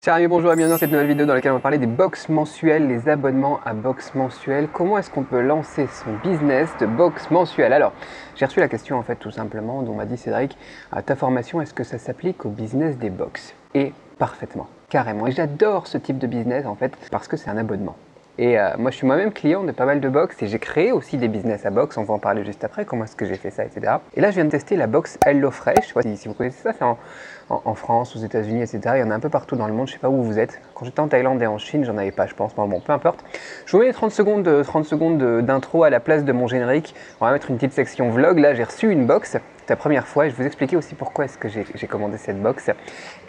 Chers amis, bonjour et bienvenue dans cette nouvelle vidéo dans laquelle on va parler des box mensuelles, les abonnements à box mensuelles. Comment est-ce qu'on peut lancer son business de box mensuelle? Alors, j'ai reçu la question en fait tout simplement, dont m'a dit Cédric, à ta formation, est-ce que ça s'applique au business des box? Et parfaitement, carrément. Et j'adore ce type de business en fait parce que c'est un abonnement. Et moi, je suis moi-même client de pas mal de box et j'ai créé aussi des business à box. On va en parler juste après, comment est-ce que j'ai fait ça, etc. Et là, je viens de tester la box HelloFresh. Je sais pas si vous connaissez ça, c'est en France, aux États-Unis, etc. Il y en a un peu partout dans le monde, je sais pas où vous êtes. Quand j'étais en Thaïlande et en Chine, j'en avais pas, je pense. Bon, peu importe. Je vous mets 30 secondes d'intro à la place de mon générique. On va mettre une petite section vlog. Là, j'ai reçu une box. C'est la première fois et je vais vous expliquer aussi pourquoi est-ce que j'ai commandé cette box.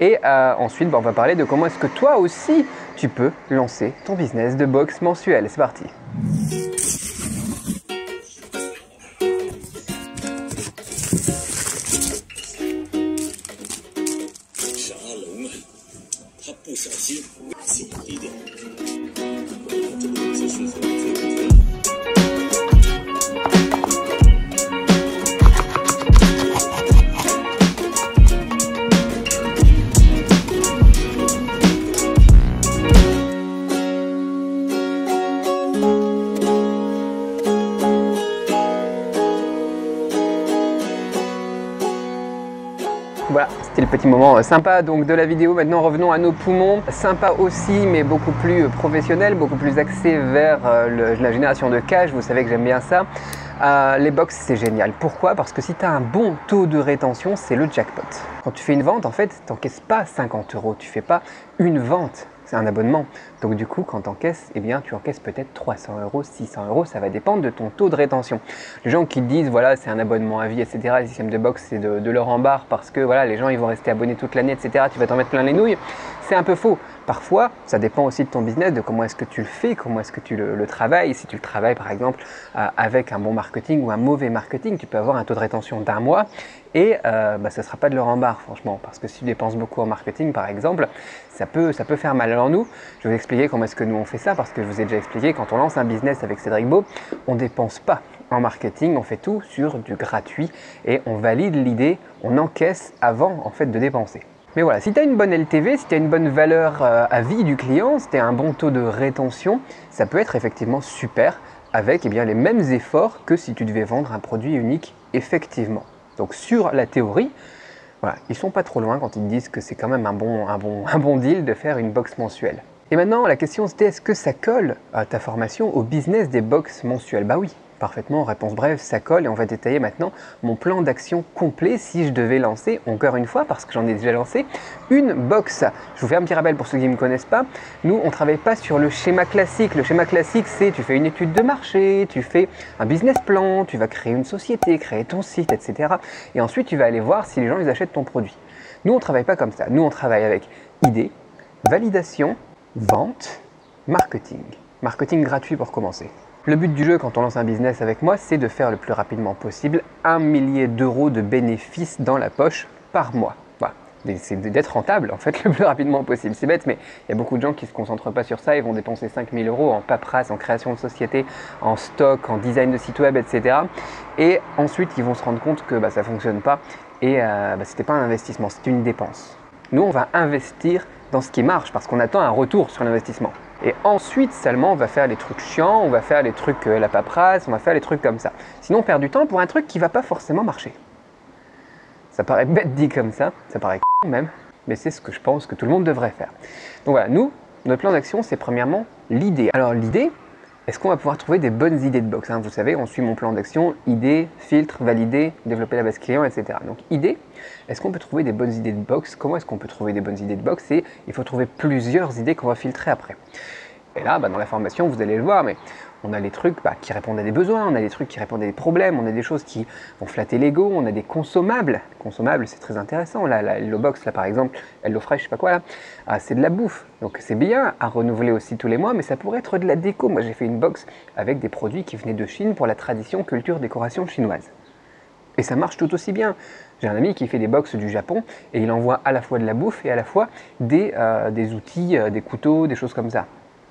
Et ensuite, on va parler de comment est-ce que toi aussi, tu peux lancer ton business de box mensuel. C'est parti. Voilà, c'était le petit moment sympa donc de la vidéo. Maintenant revenons à nos poumons. Sympa aussi mais beaucoup plus professionnel, beaucoup plus axé vers la génération de cash. Vous savez que j'aime bien ça. Les box c'est génial. Pourquoi? Parce que si tu as un bon taux de rétention, c'est le jackpot. Quand tu fais une vente, en fait, tu n'encaisses pas 50 €. Tu fais pas une vente. C'est un abonnement. Donc du coup, quand tu encaisses, eh bien, tu encaisses peut-être 300 €, 600 €. Ça va dépendre de ton taux de rétention. Les gens qui disent, voilà, c'est un abonnement à vie, etc. Le système de box, c'est de leur en barre parce que voilà, les gens, ils vont rester abonnés toute l'année, etc. Tu vas t'en mettre plein les nouilles. C'est un peu faux. Parfois, ça dépend aussi de ton business, de comment est-ce que tu le fais, comment est-ce que tu le travailles. Si tu le travailles, par exemple, avec un bon marketing ou un mauvais marketing, tu peux avoir un taux de rétention d'1 mois et ça ne sera pas de leur en barre, franchement. Parce que si tu dépenses beaucoup en marketing, par exemple, ça peut faire mal. Alors nous, je vais vous expliquer comment est-ce que nous on fait ça, parce que je vous ai déjà expliqué, quand on lance un business avec Cédric Beau, on ne dépense pas en marketing, on fait tout sur du gratuit et on valide l'idée, on encaisse avant en fait de dépenser. Mais voilà, si tu as une bonne LTV, si tu as une bonne valeur à vie du client, si tu as un bon taux de rétention, ça peut être effectivement super avec les mêmes efforts que si tu devais vendre un produit unique effectivement. Donc sur la théorie, voilà, ils sont pas trop loin quand ils te disent que c'est quand même un bon deal de faire une box mensuelle. Et maintenant, la question c'était, est-ce que ça colle à ta formation au business des box mensuelles? Bah oui, parfaitement, réponse brève, ça colle et on va détailler maintenant mon plan d'action complet si je devais lancer, encore une fois, parce que j'en ai déjà lancé, une box. Je vous fais un petit rappel pour ceux qui ne me connaissent pas, nous on ne travaille pas sur le schéma classique. Le schéma classique c'est tu fais une étude de marché, tu fais un business plan, tu vas créer une société, créer ton site, etc. Et ensuite tu vas aller voir si les gens ils achètent ton produit. Nous on ne travaille pas comme ça, nous on travaille avec idée, validation, vente, marketing. Marketing gratuit pour commencer. Le but du jeu quand on lance un business avec moi, c'est de faire le plus rapidement possible 1 millier d'euros de bénéfices dans la poche par mois. Voilà. C'est d'être rentable en fait le plus rapidement possible. C'est bête, mais il y a beaucoup de gens qui ne se concentrent pas sur ça. Ils vont dépenser 5 000 € en paperasse, en création de société, en stock, en design de site web, etc. Et ensuite, ils vont se rendre compte que ça ne fonctionne pas et ce n'était pas un investissement, c'est une dépense. Nous, on va investir dans ce qui marche parce qu'on attend un retour sur l'investissement. Et ensuite seulement, on va faire les trucs chiants, on va faire les trucs la paperasse, on va faire les trucs comme ça. Sinon, on perd du temps pour un truc qui ne va pas forcément marcher. Ça paraît bête dit comme ça paraît con même, mais c'est ce que je pense que tout le monde devrait faire. Donc voilà, nous, notre plan d'action, c'est premièrement l'idée. Alors l'idée, est-ce qu'on va pouvoir trouver des bonnes idées de box? Vous savez, on suit mon plan d'action, idée, filtre, valider, développer la base client, etc. Donc idée, est-ce qu'on peut trouver des bonnes idées de box? Comment est-ce qu'on peut trouver des bonnes idées de box? Et il faut trouver plusieurs idées qu'on va filtrer après. Et là, dans la formation, vous allez le voir, mais on a les trucs qui répondent à des besoins, on a des trucs qui répondent à des problèmes, on a des choses qui vont flatter l'ego, on a des consommables. Consommables, c'est très intéressant. Là, la HelloBox, là, par exemple, HelloFresh, je sais pas quoi, là, c'est de la bouffe. Donc c'est bien à renouveler aussi tous les mois, mais ça pourrait être de la déco. Moi, j'ai fait une box avec des produits qui venaient de Chine pour la tradition, culture, décoration chinoise. Et ça marche tout aussi bien. J'ai un ami qui fait des box du Japon et il envoie à la fois de la bouffe et à la fois des outils, des couteaux, des choses comme ça.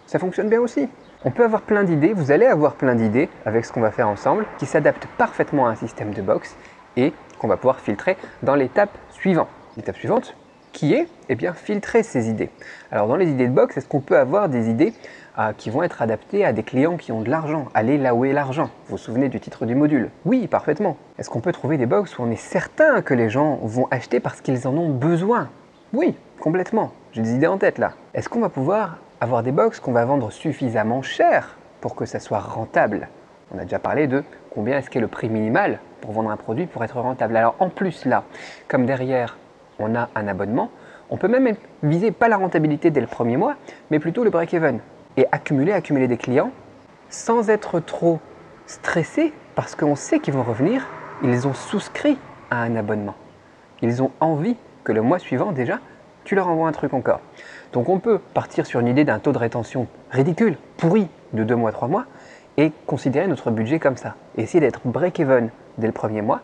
Ça fonctionne bien aussi. On peut avoir plein d'idées, vous allez avoir plein d'idées avec ce qu'on va faire ensemble qui s'adaptent parfaitement à un système de box et qu'on va pouvoir filtrer dans l'étape suivante. L'étape suivante, qui est eh bien, filtrer ces idées. Alors dans les idées de box, est-ce qu'on peut avoir des idées qui vont être adaptées à des clients qui ont de l'argent? Aller là où est l'argent. Vous vous souvenez du titre du module? Oui, parfaitement. Est-ce qu'on peut trouver des box où on est certain que les gens vont acheter parce qu'ils en ont besoin? Oui, complètement. J'ai des idées en tête là. Est-ce qu'on va pouvoir avoir des box qu'on va vendre suffisamment cher pour que ça soit rentable? On a déjà parlé de combien est-ce qu'est le prix minimal pour vendre un produit pour être rentable. Alors en plus là, comme derrière on a un abonnement, on peut même viser pas la rentabilité dès le premier mois, mais plutôt le break-even. Et accumuler des clients sans être trop stressé parce qu'on sait qu'ils vont revenir, ils ont souscrit à un abonnement. Ils ont envie que le mois suivant déjà, tu leur envoies un truc encore. Donc on peut partir sur une idée d'un taux de rétention ridicule, pourri, de 2 mois, 3 mois, et considérer notre budget comme ça. Et essayer d'être break-even dès le premier mois,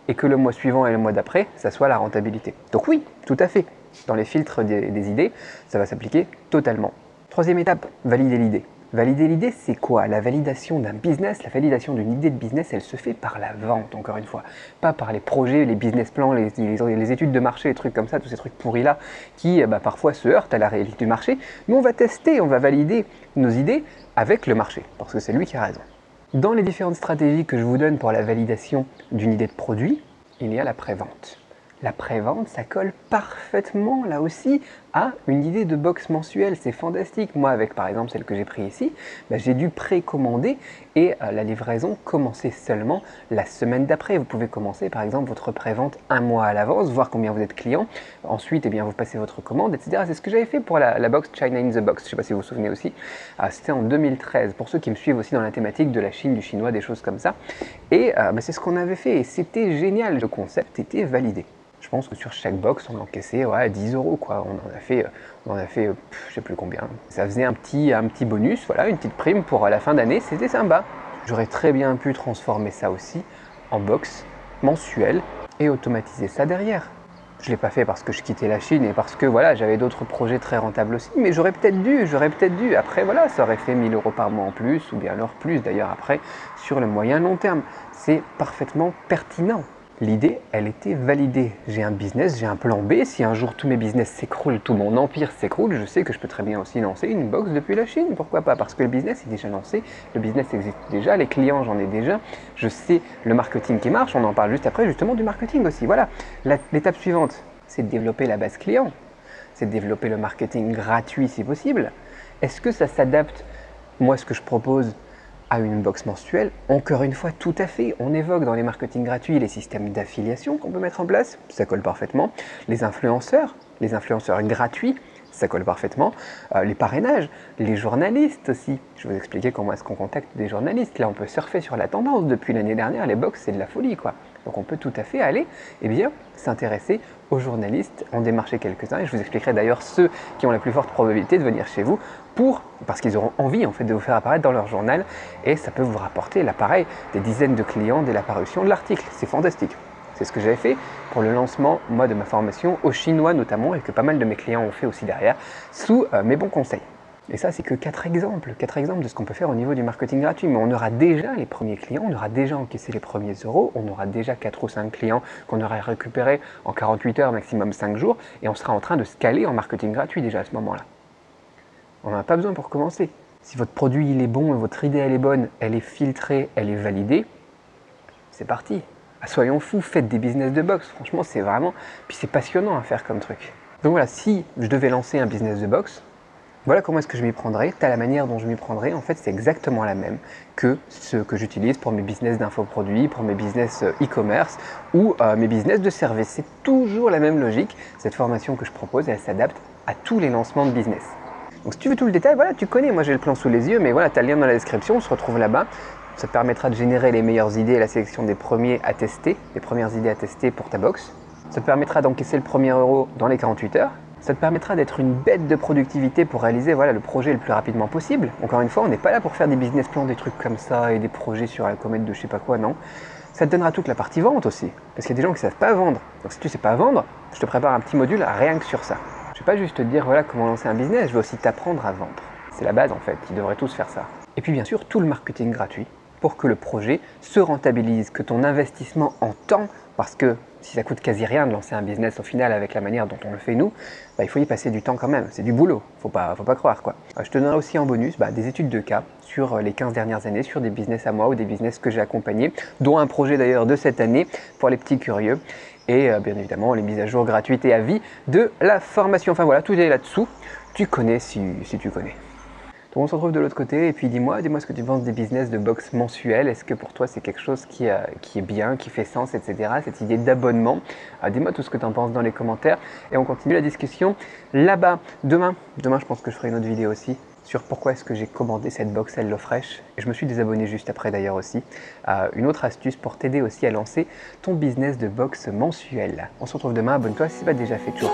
et que le mois suivant et le mois d'après, ça soit la rentabilité. Donc oui, tout à fait. Dans les filtres des idées, ça va s'appliquer totalement. Troisième étape, valider l'idée. Valider l'idée, c'est quoi? La validation d'un business, la validation d'une idée de business, elle se fait par la vente, encore une fois. Pas par les projets, les business plans, les études de marché, les trucs comme ça, tous ces trucs pourris-là, qui parfois se heurtent à la réalité du marché. Nous, on va tester, on va valider nos idées avec le marché, parce que c'est lui qui a raison. Dans les différentes stratégies que je vous donne pour la validation d'une idée de produit, il y a la pré-vente. La pré-vente, ça colle parfaitement là aussi à une idée de box mensuelle, c'est fantastique. Moi avec par exemple celle que j'ai prise ici, j'ai dû précommander et la livraison commençait seulement la semaine d'après. Vous pouvez commencer par exemple votre pré-vente un mois à l'avance, voir combien vous êtes client, ensuite vous passez votre commande, etc. C'est ce que j'avais fait pour la box China in the Box, je ne sais pas si vous vous souvenez aussi, c'était en 2013, pour ceux qui me suivent aussi dans la thématique de la Chine, du chinois, des choses comme ça. Et c'est ce qu'on avait fait et c'était génial, le concept était validé. Je pense que sur chaque box, on encaissait 10 €, quoi. On en a fait je sais plus combien. Ça faisait un petit bonus, voilà, une petite prime pour la fin d'année, c'était sympa. J'aurais très bien pu transformer ça aussi en box mensuelle et automatiser ça derrière. Je ne l'ai pas fait parce que je quittais la Chine et parce que voilà, j'avais d'autres projets très rentables aussi, mais j'aurais peut-être dû. Après voilà, ça aurait fait 1 000 € par mois en plus, ou bien alors plus d'ailleurs après, sur le moyen long terme. C'est parfaitement pertinent. L'idée, elle était validée. J'ai un business, j'ai un plan B. Si un jour tous mes business s'écroulent, tout mon empire s'écroule, je sais que je peux très bien aussi lancer une box depuis la Chine. Pourquoi pas? Parce que le business est déjà lancé, le business existe déjà, les clients j'en ai déjà, je sais le marketing qui marche, on en parle juste après justement du marketing aussi. Voilà, l'étape suivante, c'est de développer la base client, c'est de développer le marketing gratuit si possible. Est-ce que ça s'adapte, moi ce que je propose, à une box mensuelle? Encore une fois, tout à fait. On évoque dans les marketing gratuits les systèmes d'affiliation qu'on peut mettre en place, ça colle parfaitement. Les influenceurs gratuits, ça colle parfaitement. Les parrainages, les journalistes aussi. Je vais vous expliquer comment est-ce qu'on contacte des journalistes. Là, on peut surfer sur la tendance. Depuis l'année dernière, les box, c'est de la folie, quoi. Donc on peut tout à fait aller s'intéresser aux journalistes, en démarcher quelques-uns. Et je vous expliquerai d'ailleurs ceux qui ont la plus forte probabilité de venir chez vous parce qu'ils auront envie en fait de vous faire apparaître dans leur journal. Et ça peut vous rapporter, là pareil, des dizaines de clients dès la parution de l'article. C'est fantastique. C'est ce que j'avais fait pour le lancement, moi, de ma formation au chinois notamment, et que pas mal de mes clients ont fait aussi derrière, sous mes bons conseils. Et ça, c'est que 4 exemples de ce qu'on peut faire au niveau du marketing gratuit. Mais on aura déjà les premiers clients, on aura déjà encaissé les premiers euros, on aura déjà 4 ou 5 clients qu'on aura récupérés en 48 heures, maximum 5 jours, et on sera en train de scaler en marketing gratuit déjà à ce moment-là. On n'en a pas besoin pour commencer. Si votre produit il est bon, votre idée elle est bonne, elle est filtrée, elle est validée, c'est parti. Soyons fous, faites des business de box, franchement c'est vraiment... Puis c'est passionnant à faire comme truc. Donc voilà, si je devais lancer un business de box, voilà comment est-ce que je m'y prendrais. La manière dont je m'y prendrais, en fait c'est exactement la même que ce que j'utilise pour mes business d'infoproduits, pour mes business e-commerce ou mes business de service. C'est toujours la même logique. Cette formation que je propose, elle s'adapte à tous les lancements de business. Donc si tu veux tout le détail, voilà, tu connais, moi j'ai le plan sous les yeux, mais voilà, tu as le lien dans la description, on se retrouve là-bas. Ça te permettra de générer les meilleures idées et la sélection des premiers à tester, les premières idées à tester pour ta box. Ça te permettra d'encaisser le premier euro dans les 48 heures. Ça te permettra d'être une bête de productivité pour réaliser le projet le plus rapidement possible. Encore une fois, on n'est pas là pour faire des business plans, des trucs comme ça et des projets sur la comète de je sais pas quoi, non. Ça te donnera toute la partie vente aussi, parce qu'il y a des gens qui ne savent pas vendre. Donc si tu ne sais pas vendre, je te prépare un petit module rien que sur ça. Je ne vais pas juste te dire voilà comment lancer un business, je vais aussi t'apprendre à vendre. C'est la base en fait, ils devraient tous faire ça. Et puis bien sûr, tout le marketing gratuit pour que le projet se rentabilise, que ton investissement en temps parce que si ça coûte quasi rien de lancer un business au final avec la manière dont on le fait nous, il faut y passer du temps quand même, c'est du boulot, faut pas croire quoi. Je te donnerai aussi en bonus des études de cas sur les 15 dernières années, sur des business à moi ou des business que j'ai accompagnés, dont un projet d'ailleurs de cette année pour les petits curieux, et bien évidemment les mises à jour gratuites et à vie de la formation. Enfin voilà, tout est là-dessous, tu connais si tu connais. Donc on se retrouve de l'autre côté et puis dis-moi ce que tu penses des business de box mensuels. Est-ce que pour toi c'est quelque chose qui est bien, qui fait sens, etc. Cette idée d'abonnement. Dis-moi tout ce que tu en penses dans les commentaires et on continue la discussion là-bas. Demain je pense que je ferai une autre vidéo aussi sur pourquoi est-ce que j'ai commandé cette box HelloFresh. Et je me suis désabonné juste après d'ailleurs aussi. Une autre astuce pour t'aider aussi à lancer ton business de box mensuel. On se retrouve demain, abonne-toi si ce n'est pas déjà fait. Ciao.